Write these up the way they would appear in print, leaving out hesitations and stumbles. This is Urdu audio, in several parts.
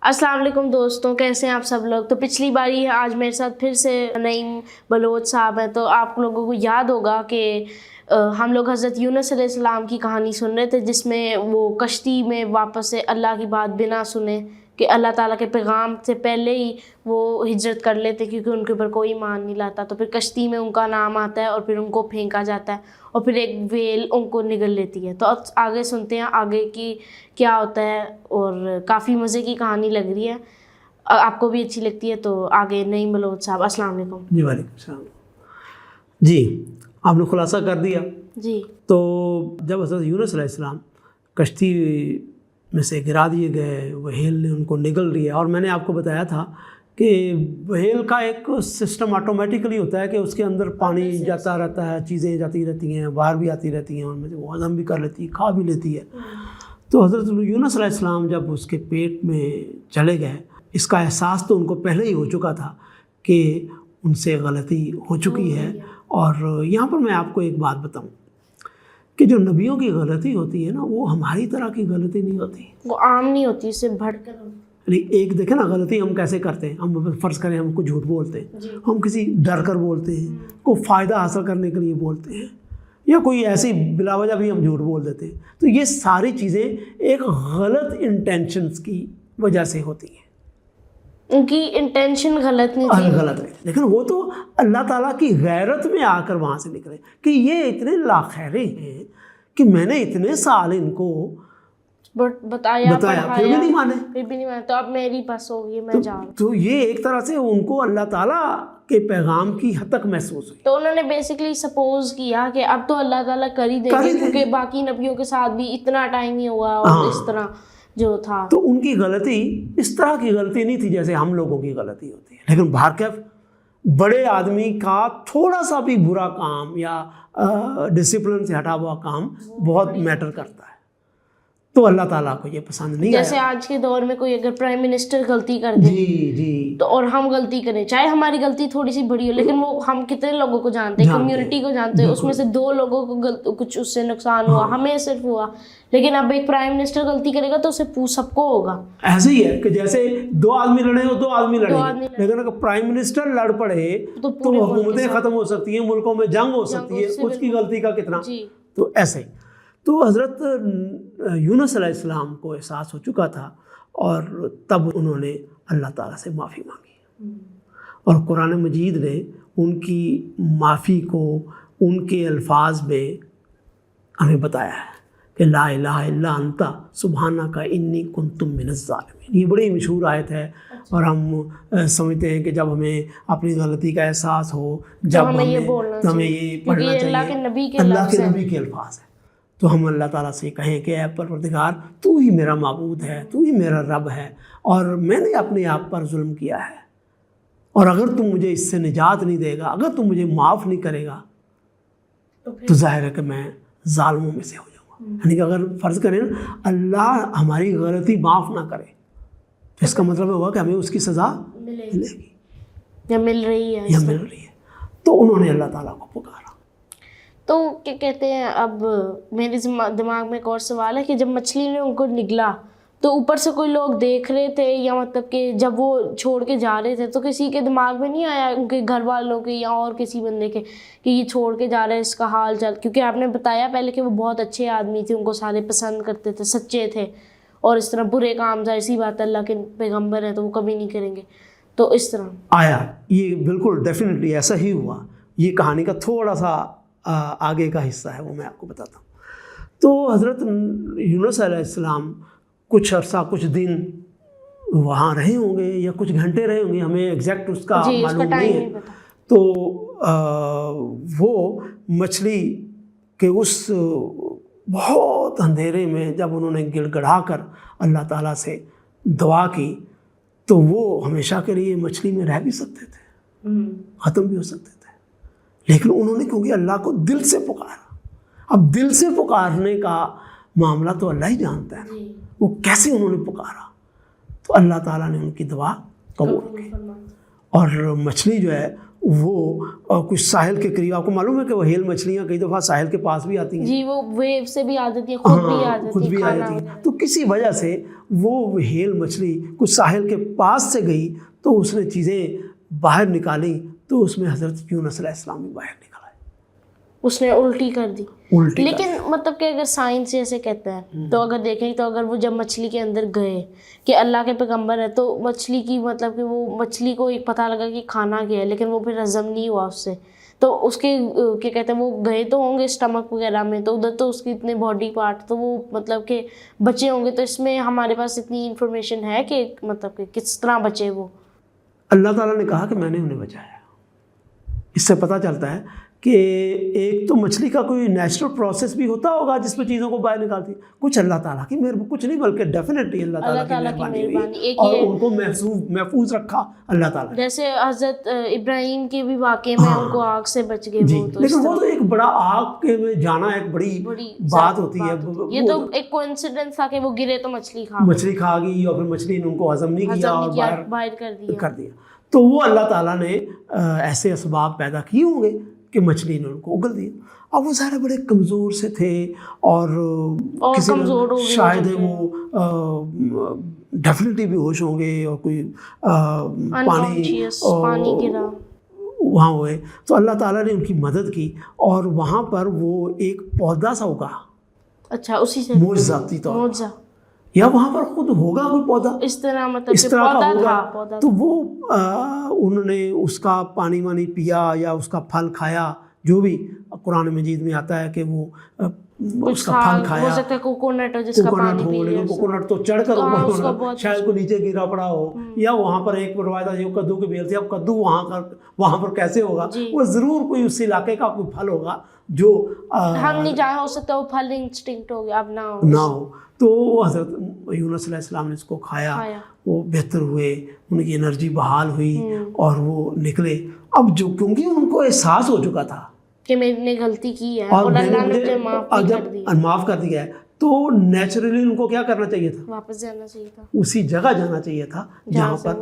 السلام علیکم دوستوں، کیسے ہیں آپ سب لوگ؟ تو پچھلی باری آج میرے ساتھ پھر سے نعیم بلوچ صاحب ہیں. تو آپ لوگوں کو یاد ہوگا کہ ہم لوگ حضرت یونس علیہ السلام کی کہانی سن رہے تھے، جس میں وہ کشتی میں واپس سے اللہ کی بات بنا سنے کہ اللہ تعالیٰ کے پیغام سے پہلے ہی وہ ہجرت کر لیتے کیونکہ ان کے اوپر کوئی ایمان نہیں لاتا. تو پھر کشتی میں ان کا نام آتا ہے اور پھر ان کو پھینکا جاتا ہے اور پھر ایک ویل ان کو نگل لیتی ہے. تو اب آگے سنتے ہیں آگے کی کیا ہوتا ہے، اور کافی مزے کی کہانی لگ رہی ہے، آپ کو بھی اچھی لگتی ہے. تو آگے نعیم بلوچ صاحب، السلام علیکم. جی وعلیکم السلام. جی آپ نے خلاصہ کر دیا. جی. تو جب حضرت یونس علیہ السلام کشتی میں سے گرا دیے گئے، وہیل نے ان کو نگل لیا. اور میں نے آپ کو بتایا تھا کہ وہیل کا ایک سسٹم آٹومیٹکلی ہوتا ہے کہ اس کے اندر پانی جاتا رہتا ہے، چیزیں جاتی رہتی ہیں، باہر بھی آتی رہتی ہیں، ان میں سے وہ ہضم بھی کر لیتی ہے، کھا بھی لیتی ہے. تو حضرت یونس علیہ السلام جب اس کے پیٹ میں چلے گئے، اس کا احساس تو ان کو پہلے ہی ہو چکا تھا کہ ان سے غلطی ہو چکی ہے. اور یہاں پر میں آپ کو ایک بات بتاؤں کہ جو نبیوں کی غلطی ہوتی ہے نا، وہ ہماری طرح کی غلطی نہیں ہوتی، وہ عام نہیں ہوتی، اس سے بڑھ کر. ایک دیکھیں نا، غلطی ہم کیسے کرتے ہیں. ہم فرض کریں ہم کو جھوٹ بولتے ہیں، ہم کسی ڈر کر بولتے ہیں، کوئی فائدہ حاصل کرنے کے لیے بولتے ہیں، یا کوئی ایسی بلا وجہ بھی ہم جھوٹ بول دیتے ہیں. تو یہ ساری چیزیں ایک غلط انٹینشنز کی وجہ سے ہوتی ہیں. ان کی انٹینشن غلط نہیں تھی، غلط نہیں، لیکن وہ تو اللہ تعالیٰ کی غیرت میں آ کر وہاں سے نکلے کہ یہ اتنے لاخیرے ہیں کہ میں نے اتنے سال ان کو بتایا پھر بھی نہیں مانے. تو اب میری بس ہو گئی، میں جاؤں. تو یہ ایک طرح سے ان کو اللہ تعالیٰ کے پیغام کی حد تک محسوس ہوئی. تو انہوں نے بیسکلی سپوز کیا کہ اب تو اللہ تعالیٰ کر ہی دے گے، کیونکہ باقی نبیوں کے ساتھ بھی اتنا ٹائم ہی ہوا اور اس طرح جو تھا. تو ان کی غلطی اس طرح کی غلطی نہیں تھی جیسے ہم لوگوں کی غلطی ہوتی ہے. لیکن بہرکیف بڑے آدمی کا تھوڑا سا بھی برا کام یا ڈسپلن سے ہٹا ہوا کام بہت میٹر کرتا ہے. تو اللہ تعالیٰ کو یہ پسند نہیں آیا. جیسے آج کے دور میں کوئی اگر پرائم منسٹر غلطی کر دے تو اور ہم غلطی کریں، چاہے ہماری غلطی تھوڑی سی بڑی ہو، لیکن وہ ہم کتنے لوگوں کو جانتے ہیں، کمیونٹی کو جانتے ہیں، اس میں سے 2 لوگوں کو کچھ اس سے نقصان ہوا، ہمیں صرف ہوا. لیکن اب ایک پرائم منسٹر غلطی کرے گا تو اسے سب کو ہوگا. ایسے ہی ہے کہ جیسے 2 آدمی لڑے ہو، 2 آدمی لڑیں گے، لیکن اگر پرائم منسٹر لڑ پڑے تو حکومتیں ختم ہو سکتی ہیں، ملکوں میں جنگ ہو سکتی ہے، اس کی غلطی کا کتنا. تو ایسے ہی تو حضرت یونس علیہ السلام کو احساس ہو چکا تھا، اور تب انہوں نے اللہ تعالیٰ سے معافی مانگی. اور قرآن مجید نے ان کی معافی کو ان کے الفاظ میں ہمیں بتایا ہے کہ لا الہ الا انت سبحانک انی کنت من الظالمین. یہ بڑی مشہور آیت ہے، اور ہم سمجھتے ہیں کہ جب ہمیں اپنی غلطی کا احساس ہو، جب ہمیں یہ پڑھنا چاہیے. اللہ کے نبی کے الفاظ ہیں. تو ہم اللہ تعالیٰ سے کہیں کہ اے پروردگار، تو ہی میرا معبود ہے، تو ہی میرا رب ہے، اور میں نے اپنے آپ پر ظلم کیا ہے، اور اگر تم مجھے اس سے نجات نہیں دے گا، اگر تم مجھے معاف نہیں کرے گا تو ظاہر ہے کہ میں ظالموں میں سے ہو جاؤں گا. یعنی کہ اگر فرض کریں اللہ ہماری غلطی معاف نہ کرے تو اس کا مطلب ہوگا کہ ہمیں اس کی سزا ملے گی یا مل رہی ہے. تو انہوں نے اللہ تعالیٰ کو پکارا. تو کیا کہتے ہیں، اب میرے دماغ میں ایک اور سوال ہے کہ جب مچھلی نے ان کو نگلا تو اوپر سے کوئی لوگ دیکھ رہے تھے، یا مطلب کہ جب وہ چھوڑ کے جا رہے تھے تو کسی کے دماغ میں نہیں آیا، ان کے گھر والوں کے یا اور کسی بندے کے، کہ یہ چھوڑ کے جا رہے ہیں، اس کا حال چال؟ کیونکہ آپ نے بتایا پہلے کہ وہ بہت اچھے آدمی تھے، ان کو سارے پسند کرتے تھے، سچے تھے، اور اس طرح برے کام ظاہر سی بات ہے، اللہ کے پیغمبر ہیں تو وہ کبھی نہیں کریں گے. تو اس طرح آیا یہ بالکل ڈیفینیٹلی ایسا ہی ہوا. یہ کہانی کا تھوڑا سا آگے کا حصہ ہے، وہ میں آپ کو بتاتا ہوں. تو حضرت یونس علیہ السلام کچھ عرصہ، کچھ دن وہاں رہے ہوں گے یا کچھ گھنٹے رہے ہوں گے، ہمیں ایگزیکٹ اس کا معلوم نہیں ہے. تو وہ مچھلی کے اس بہت اندھیرے میں جب انہوں نے گڑ گڑا کر اللہ تعالیٰ سے دعا کی تو وہ ہمیشہ کے لیے مچھلی میں رہ بھی سکتے تھے، ختم بھی ہو سکتے تھے. لیکن انہوں نے کیونکہ اللہ کو دل سے پکارا. اب دل سے پکارنے کا معاملہ تو اللہ ہی جانتا ہے، وہ کیسے انہوں نے پکارا. تو اللہ تعالیٰ نے ان کی دعا قبول کی، اور مچھلی جو ہے وہ کچھ ساحل کے قریب، آپ کو معلوم ہے کہ وہ ہیل مچھلیاں کئی دفعہ ساحل کے پاس بھی آتی ہیں جی، وہ ویو سے بھی آ جاتی ہیں، خود بھی آ جاتی ہیں، تو کسی وجہ سے وہ ہیل مچھلی کچھ ساحل کے پاس سے گئی تو اس نے چیزیں باہر نکالی تو اس میں حضرت یونس علیہ السلام بھی باہر نکل آئے، اس نے الٹی کر دی. لیکن مطلب کہ اگر سائنس جیسے کہتا ہے تو اگر دیکھیں تو اگر وہ جب مچھلی کے اندر گئے کہ اللہ کے پیغمبر ہے تو مچھلی کی مطلب کہ وہ مچھلی کو ایک پتہ لگا کہ کھانا کیا ہے، لیکن وہ پھر ہضم نہیں ہوا اس سے، تو اس کے کیا کہتے ہیں وہ گئے تو ہوں گے اسٹمک وغیرہ میں، تو ادھر تو اس کی اتنے باڈی پارٹ تو وہ مطلب کہ بچے ہوں گے. تو اس میں ہمارے پاس اتنی انفارمیشن ہے کہ مطلب کہ کس طرح بچے وہ. اللہ تعالیٰ نے کہا کہ میں نے انہیں بچایا. اس سے پتہ چلتا ہے کہ ایک تو مچھلی کا کوئی نیچرل پروسیس بھی ہوتا ہوگا جس میں چیزوں کو باہر نکالتی، کچھ اللہ تعالیٰ کی کچھ نہیں بلکہ ڈیفینیٹلی اللہ تعالیٰ کی مہربانی اور ان کو محفوظ رکھا اللہ تعالیٰ. جیسے حضرت ابراہیم کے بھی واقعے میں ان کو آگ سے بچ گئے وہ، لیکن وہ تو ایک بڑا آگ کے میں جانا ایک بڑی بات ہوتی ہے. یہ تو ایک کوئنسیڈنس تھا کہ وہ گرے تو مچھلی کھا گئی اور پھر مچھلی نے ان کو ہضم نہیں کیا اور باہر کر دیا. تو وہ اللہ تعالیٰ نے ایسے اسباب پیدا کیے ہوں گے کہ مچھلی نے ان کو اگل دیا. اب وہ سارے بڑے کمزور سے تھے اور شاید وہ ڈیفینیٹلی بھی ہوش ہوں گے اور کوئی پانی گرا وہاں ہوئے تو اللہ تعالیٰ نے ان کی مدد کی اور وہاں پر وہ ایک پودا سا اگا. اچھا، اسی سے معجزاتی طور یا وہاں پر خود ہوگا کوئی پودا اس طرح مطلب اس طرح کا ہوگا تو وہ انہوں نے اس کا پانی وانی پیا یا اس کا پھل کھایا، جو بھی قرآن مجید میں آتا ہے کہ وہ اس کا پھل کھایا. ہو سکتا ہے کوکونٹ ہو جس کا پانی پی لیا، کوکونٹ تو چڑھ کر شاید کو نیچے گرا پڑا ہو، یا وہاں پر ایک روایت ہے جو کدو کے بیل تھے. اب کدو وہاں پر کیسے ہوگا؟ وہ ضرور کوئی اس علاقے کا کوئی پھل ہوگا جو ہم نہیں جانا، ہو سکتا ہے وہ پھل انسٹنکٹ ہو گیا اب نہ ہو. تو حضرت یونس علیہ السلام نے اس کو کھایا، وہ بہتر ہوئے، ان کی انرجی بحال ہوئی اور وہ نکلے. اب جو کیونکہ ان کو احساس ہو چکا تھا کہ میں نے غلطی کی ہے اور اللہ نے مجھے معاف کر دیا ہے، تو نیچرلی ان کو کیا کرنا چاہیے تھا؟ واپس جانا چاہیے تھا، اسی جگہ جانا چاہیے تھا جہاں پر.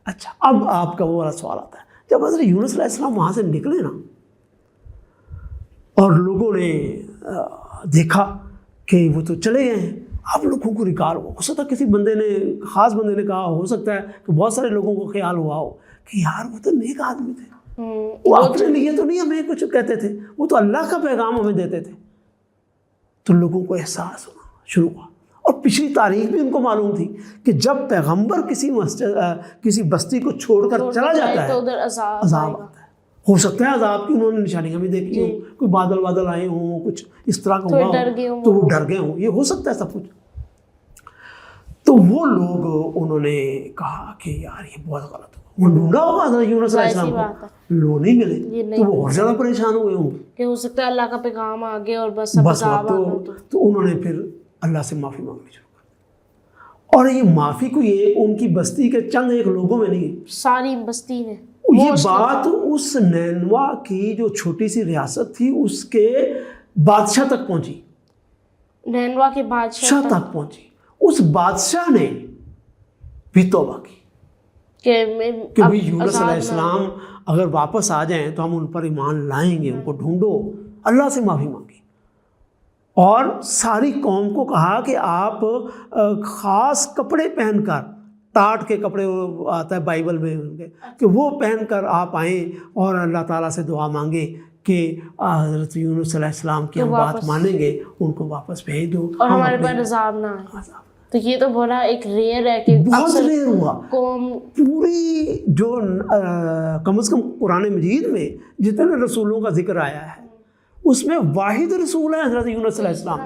اچھا، اب آپ کا وہ والا سوال آتا ہے، جب حضرت یونس علیہ السلام وہاں سے نکلے نا اور لوگوں نے دیکھا کہ وہ تو چلے گئے ہیں، اب لوگوں کو ریکال ہو سکتا ہے کسی خاص بندے نے کہا، ہو سکتا ہے کہ بہت سارے لوگوں کو خیال ہوا ہو کہ یار وہ تو نیک آدمی تھے، وہ اپنے لیے تو نہیں ہمیں کچھ کہتے تھے، وہ تو اللہ کا پیغام ہمیں دیتے تھے. تو لوگوں کو احساس ہونا شروع ہوا اور پچھلی تاریخ بھی ان کو معلوم تھی کہ جب پیغمبر کسی بستی کو چھوڑ کر چلا جاتا ہے تو ادھر عذاب آتا ہے. ہو سکتا ہے عذاب کی انہوں نے نشانیاں بھی دیکھی ہوں، کوئی بادل آئے ہوں، کچھ اس طرح کا ہوا تو وہ ڈر گئے ہوں، یہ ہو سکتا ہے سب کچھ. تو وہ لوگ انہوں نے کہا کہ یار یہ بہت غلط ہو، وہ ڈھونڈا ہوگا حضرت یونس علیہ السلام کو، لوگ نہیں ملے تو وہ اور زیادہ پریشان ہوئے ہوں کہ ہو سکتا ہے اللہ کا پیغام آ گیا اور بس تو انہوں نے پھر اللہ سے معافی مانگنی شروع کر. اور یہ معافی کو یہ ان کی بستی کے چند ایک لوگوں میں نہیں، ساری بستی نے. یہ بات اس نینوا کی جو چھوٹی سی ریاست تھی اس کے بادشاہ تک پہنچی، نینوا کے بادشاہ تک پہنچی. اس بادشاہ نے بھی توبہ کی کہ بھی یونس علیہ السلام اگر واپس آ جائیں تو ہم ان پر ایمان لائیں گے، ان کو ڈھونڈو. اللہ سے معافی مانگی اور ساری قوم کو کہا کہ آپ خاص کپڑے پہن کر، ٹاٹ کے کپڑے آتا ہے بائبل میں ان کے، کہ وہ پہن کر آپ آئیں اور اللہ تعالیٰ سے دعا مانگیں کہ حضرت یونس علیہ السلام کی ہم بات مانیں گے، ان کو واپس بھیج دو اور ہمارے پر عذاب نہ آئے. تو یہ تو بڑا ایک ریئر ہے کہ بہت ریئر ہوا. پوری جو کم از کم قرآن مجید میں جتنے رسولوں کا ذکر آیا ہے اس میں واحد رسول ہے حضرت یونس علیہ السلام.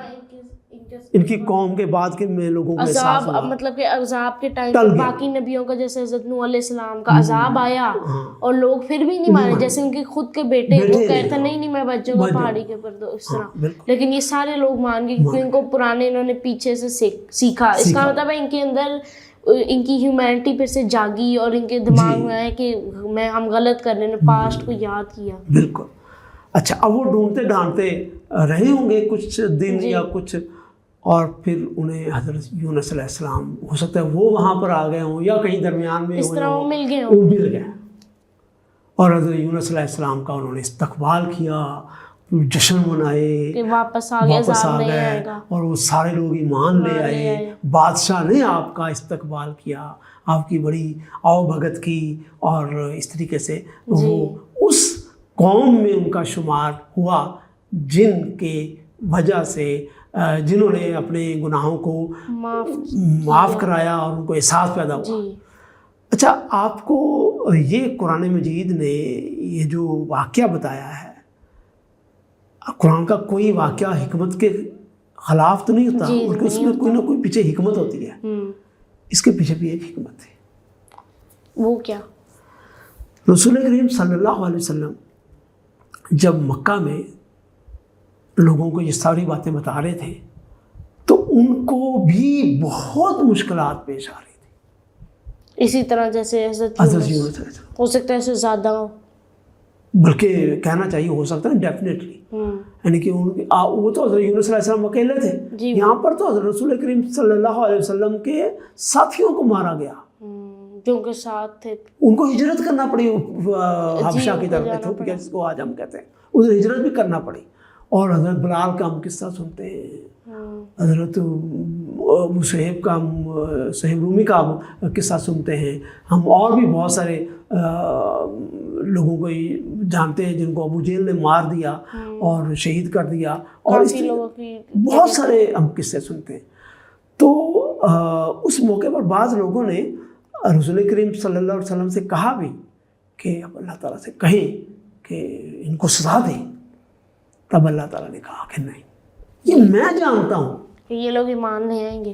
ان کی قوم کے بعد کے میں لوگوں کو احساس ہوا، مطلب کہ عذاب کے ٹائم باقی نبیوں کا جیسے حضرت نوح علیہ السلام کا عذاب آیا اور لوگ پھر بھی نہیں مانے، جیسے ان کے خود کے بیٹے وہ کہتے ہیں نہیں میں بچ جاؤں گا پہاڑی کے اوپر، تو اس طرح. لیکن یہ سارے لوگ مان گئے کیونکہ ان کو پرانے انہوں نے پیچھے سے سیکھا. اس کا مطلب ہے ان کے اندر ان کی ہیومینٹی پھر سے جاگی اور ان کے دماغ میں آیا کہ ہم غلط کر رہے ہیں، پاسٹ کو یاد کیا. بالکل. اچھا، اب وہ ڈھونڈتے ڈھانڈتے رہے ہوں گے کچھ دن یا کچھ، اور پھر انہیں حضرت یونس علیہ السلام ہو سکتا ہے وہ وہاں پر آ گئے ہوں یا کہیں درمیان میں اس طرح وہ مل گئے. اور حضرت یونس علیہ السلام کا انہوں نے استقبال کیا، جشن منائے کہ واپس آ گئے اور وہ سارے لوگ ایمان لے آئے، بادشاہ نے آپ کا استقبال کیا، آپ کی بڑی آؤ بھگت کی، اور اس طریقے سے وہ اس قوم میں ان کا شمار ہوا جن کے وجہ سے جنہوں نے اپنے گناہوں کو معاف کرایا اور ان کو احساس پیدا ہوا۔ اچھا، آپ کو یہ قرآن مجید نے یہ جو واقعہ بتایا ہے، قرآن کا کوئی واقعہ حکمت کے خلاف تو نہیں ہوتا، بلکہ اس میں کوئی نہ کوئی پیچھے حکمت ہوتی ہے۔ اس کے پیچھے بھی ایک حکمت ہے۔ وہ کیا؟ رسول کریم صلی اللہ علیہ وسلم جب مکہ میں لوگوں کو یہ ساری باتیں بتا رہے تھے تو ان کو بھی بہت مشکلات پیش آ رہی تھی، اسی طرح جیسے حضرت یونس ہو سکتا ہے اس سے زیادہ ہو، بلکہ کہنا چاہیے ہو سکتا ہے ڈیفینیٹلی، یعنی کہ وہ تو حضرت یونس علیہ السلام اکیلے تھے، یہاں پر تو حضرت رسول کریم صلی اللہ علیہ وسلم کے ساتھیوں کو مارا گیا جو ان کے ساتھ تھے، ان کو ہجرت کرنا پڑی حبشہ کی طرف، ایتھوپیا جس کو آج ہم کہتے ہیں، انہیں ہجرت بھی کرنا پڑی۔ اور حضرت بلال کا ہم قصہ سنتے ہیں، حضرت صہیب کا صہیب رومی کا ہم قصہ سنتے ہیں، ہم اور بھی بہت سارے لوگوں کو جانتے ہیں جن کو ابو جہل نے مار دیا اور شہید کر دیا، اور بہت سارے ہم قصے سنتے ہیں۔ تو اس موقع پر بعض لوگوں نے رسول کریم صلی اللہ علیہ وسلم سے کہا بھی کہ اب اللہ تعالیٰ سے کہیں کہ ان کو سزا دیں، تب اللہ تعالیٰ نے کہا کہ نہیں، یہ میں جانتا ہوں کہ یہ لوگ ایمان لے آئیں گے،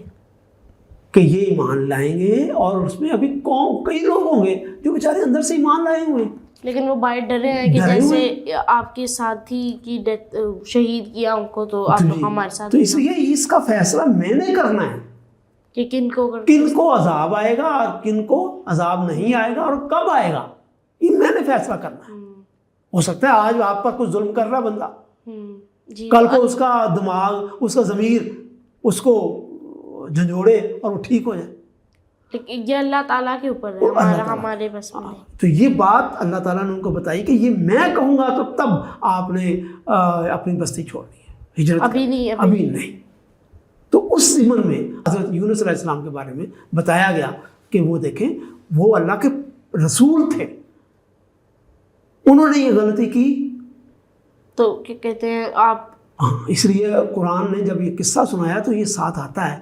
کہ یہ ایمان لائیں گے، اور اس میں ابھی کئی لوگ ہوں گے جو بیچارے اندر سے ایمان لائے ہوئے، لیکن وہ باہر ڈرے ہیں کہ جیسے آپ کے ساتھی کی ڈیتھ شہید کیا ان کو، تو آپ ہمارے ساتھ، تو اس لیے اس کا فیصلہ میں نے کرنا ہے کہ کن کو عذاب آئے گا اور کن کو عذاب نہیں آئے گا اور کب آئے گا، یہ میں نے فیصلہ کرنا ہے۔ ہو سکتا ہے آج آپ پر کچھ ظلم کر رہا بندہ، کل کو اس کا دماغ، اس کا ضمیر اس کو جھنجھوڑے اور وہ ٹھیک ہو جائے، لیکن یہ اللہ تعالیٰ کے اوپر ہے، ہمارے بس میں۔ تو یہ بات اللہ تعالیٰ نے ان کو بتائی کہ یہ میں کہوں گا تو تب آپ نے اپنی بستی چھوڑنی ہے، ہجرت ابھی نہیں۔ تو اس ضمن میں حضرت یونس علیہ السلام کے بارے میں بتایا گیا کہ وہ دیکھیں وہ اللہ کے رسول تھے، انہوں نے یہ غلطی کی، تو کیا کہتے ہیں آپ، اس لیے قرآن نے جب یہ قصہ سنایا تو یہ ساتھ آتا ہے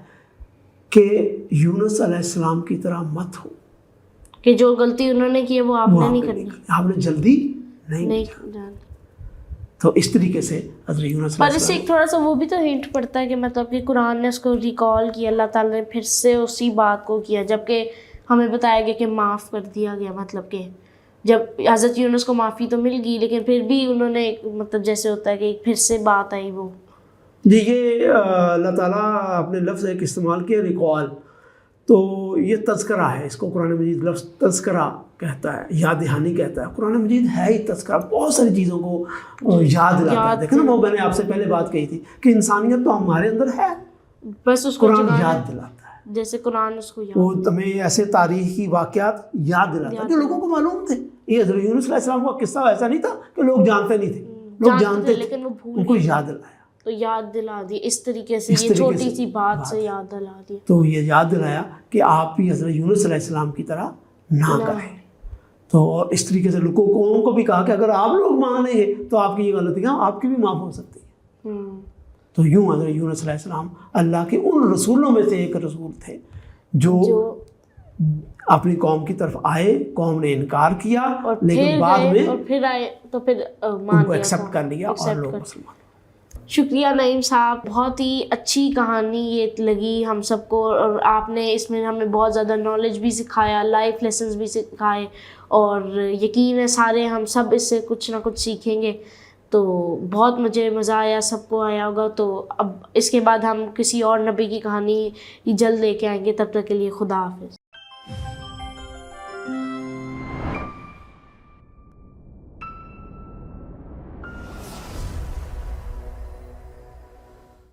کہ یونس علیہ السلام کی طرح مت ہو، کہ جو غلطی انہوں نے کی وہ آپ نے نہیں کرنی، آپ نے جلدی نہیں جانا۔ تو اس طریقے سے حضرت یونس پر اس سے ایک تھوڑا سا وہ بھی تو ہنٹ پڑتا ہے کہ مطلب کہ قرآن نے اس کو ریکال کیا، اللہ تعالیٰ نے پھر سے اسی بات کو کیا، جبکہ ہمیں بتایا گیا کہ معاف کر دیا گیا، مطلب کہ جب حضرت یونس کو معافی تو مل گئی لیکن پھر بھی انہوں نے مطلب جیسے ہوتا ہے کہ پھر سے بات آئی وہ جی۔ یہ اللہ تعالیٰ اپنے لفظ ایک استعمال کیا ریکال، تو یہ تذکرہ ہے، اس کو قرآن مجید لفظ تذکرہ کہتا ہے، یاد دہانی کہتا ہے۔ قرآن مجید ہے ہی تذکرہ، بہت ساری چیزوں کو یاد دلاتا ہے۔ دیکھیں نا، وہ میں نے آپ سے پہلے بات کہی تھی کہ انسانیت تو ہمارے اندر ہے، بس اس کو قرآن یاد دلاتا ہے، جیسے قرآن اس کو وہ تمہیں ایسے تاریخی واقعات یاد دلاتا ہے جو لوگوں کو معلوم تھے۔ یہ حضرت یونس علیہ السلام کا قصہ ایسا نہیں تھا کہ لوگ جانتے نہیں تھے، لوگ جانتے تھے لیکن وہ ان کو یاد دلایا، تو یاد دلا دی اس طریقے سے، یہ چھوٹی سی بات سے یاد دلا دی، تو یہ یاد دلایا کہ آپ بھی حضرت یونس علیہ السلام کی طرح نہ کریں۔ تو اور اس طریقے سے لوگوں کو بھی کہا کہ اگر آپ لوگ مان لیں گے تو آپ کی یہ غلطیاں آپ کی بھی معاف ہو سکتی ہیں۔ تو یوں حضرت یونس علیہ السلام اللہ کے ان رسولوں میں سے ایک رسول تھے جو اپنی قوم کی طرف آئے، قوم نے انکار کیا لیکن بعد میں پھر آئے تو پھر ان کو ایکسیپٹ کر لیا اور لوگ مسلمان۔ شکریہ نعیم صاحب، بہت ہی اچھی کہانی یہ لگی ہم سب کو، اور آپ نے اس میں ہمیں بہت زیادہ نالج بھی سکھایا، لائف لیسنز بھی سکھائے، اور یقین ہے سارے ہم سب اس سے کچھ نہ کچھ سیکھیں گے۔ تو بہت مجھے مزہ آیا، سب کو آیا ہوگا۔ تو اب اس کے بعد ہم کسی اور نبی کی کہانی جلد لے کے آئیں گے، تب تک کے لیے خدا حافظ۔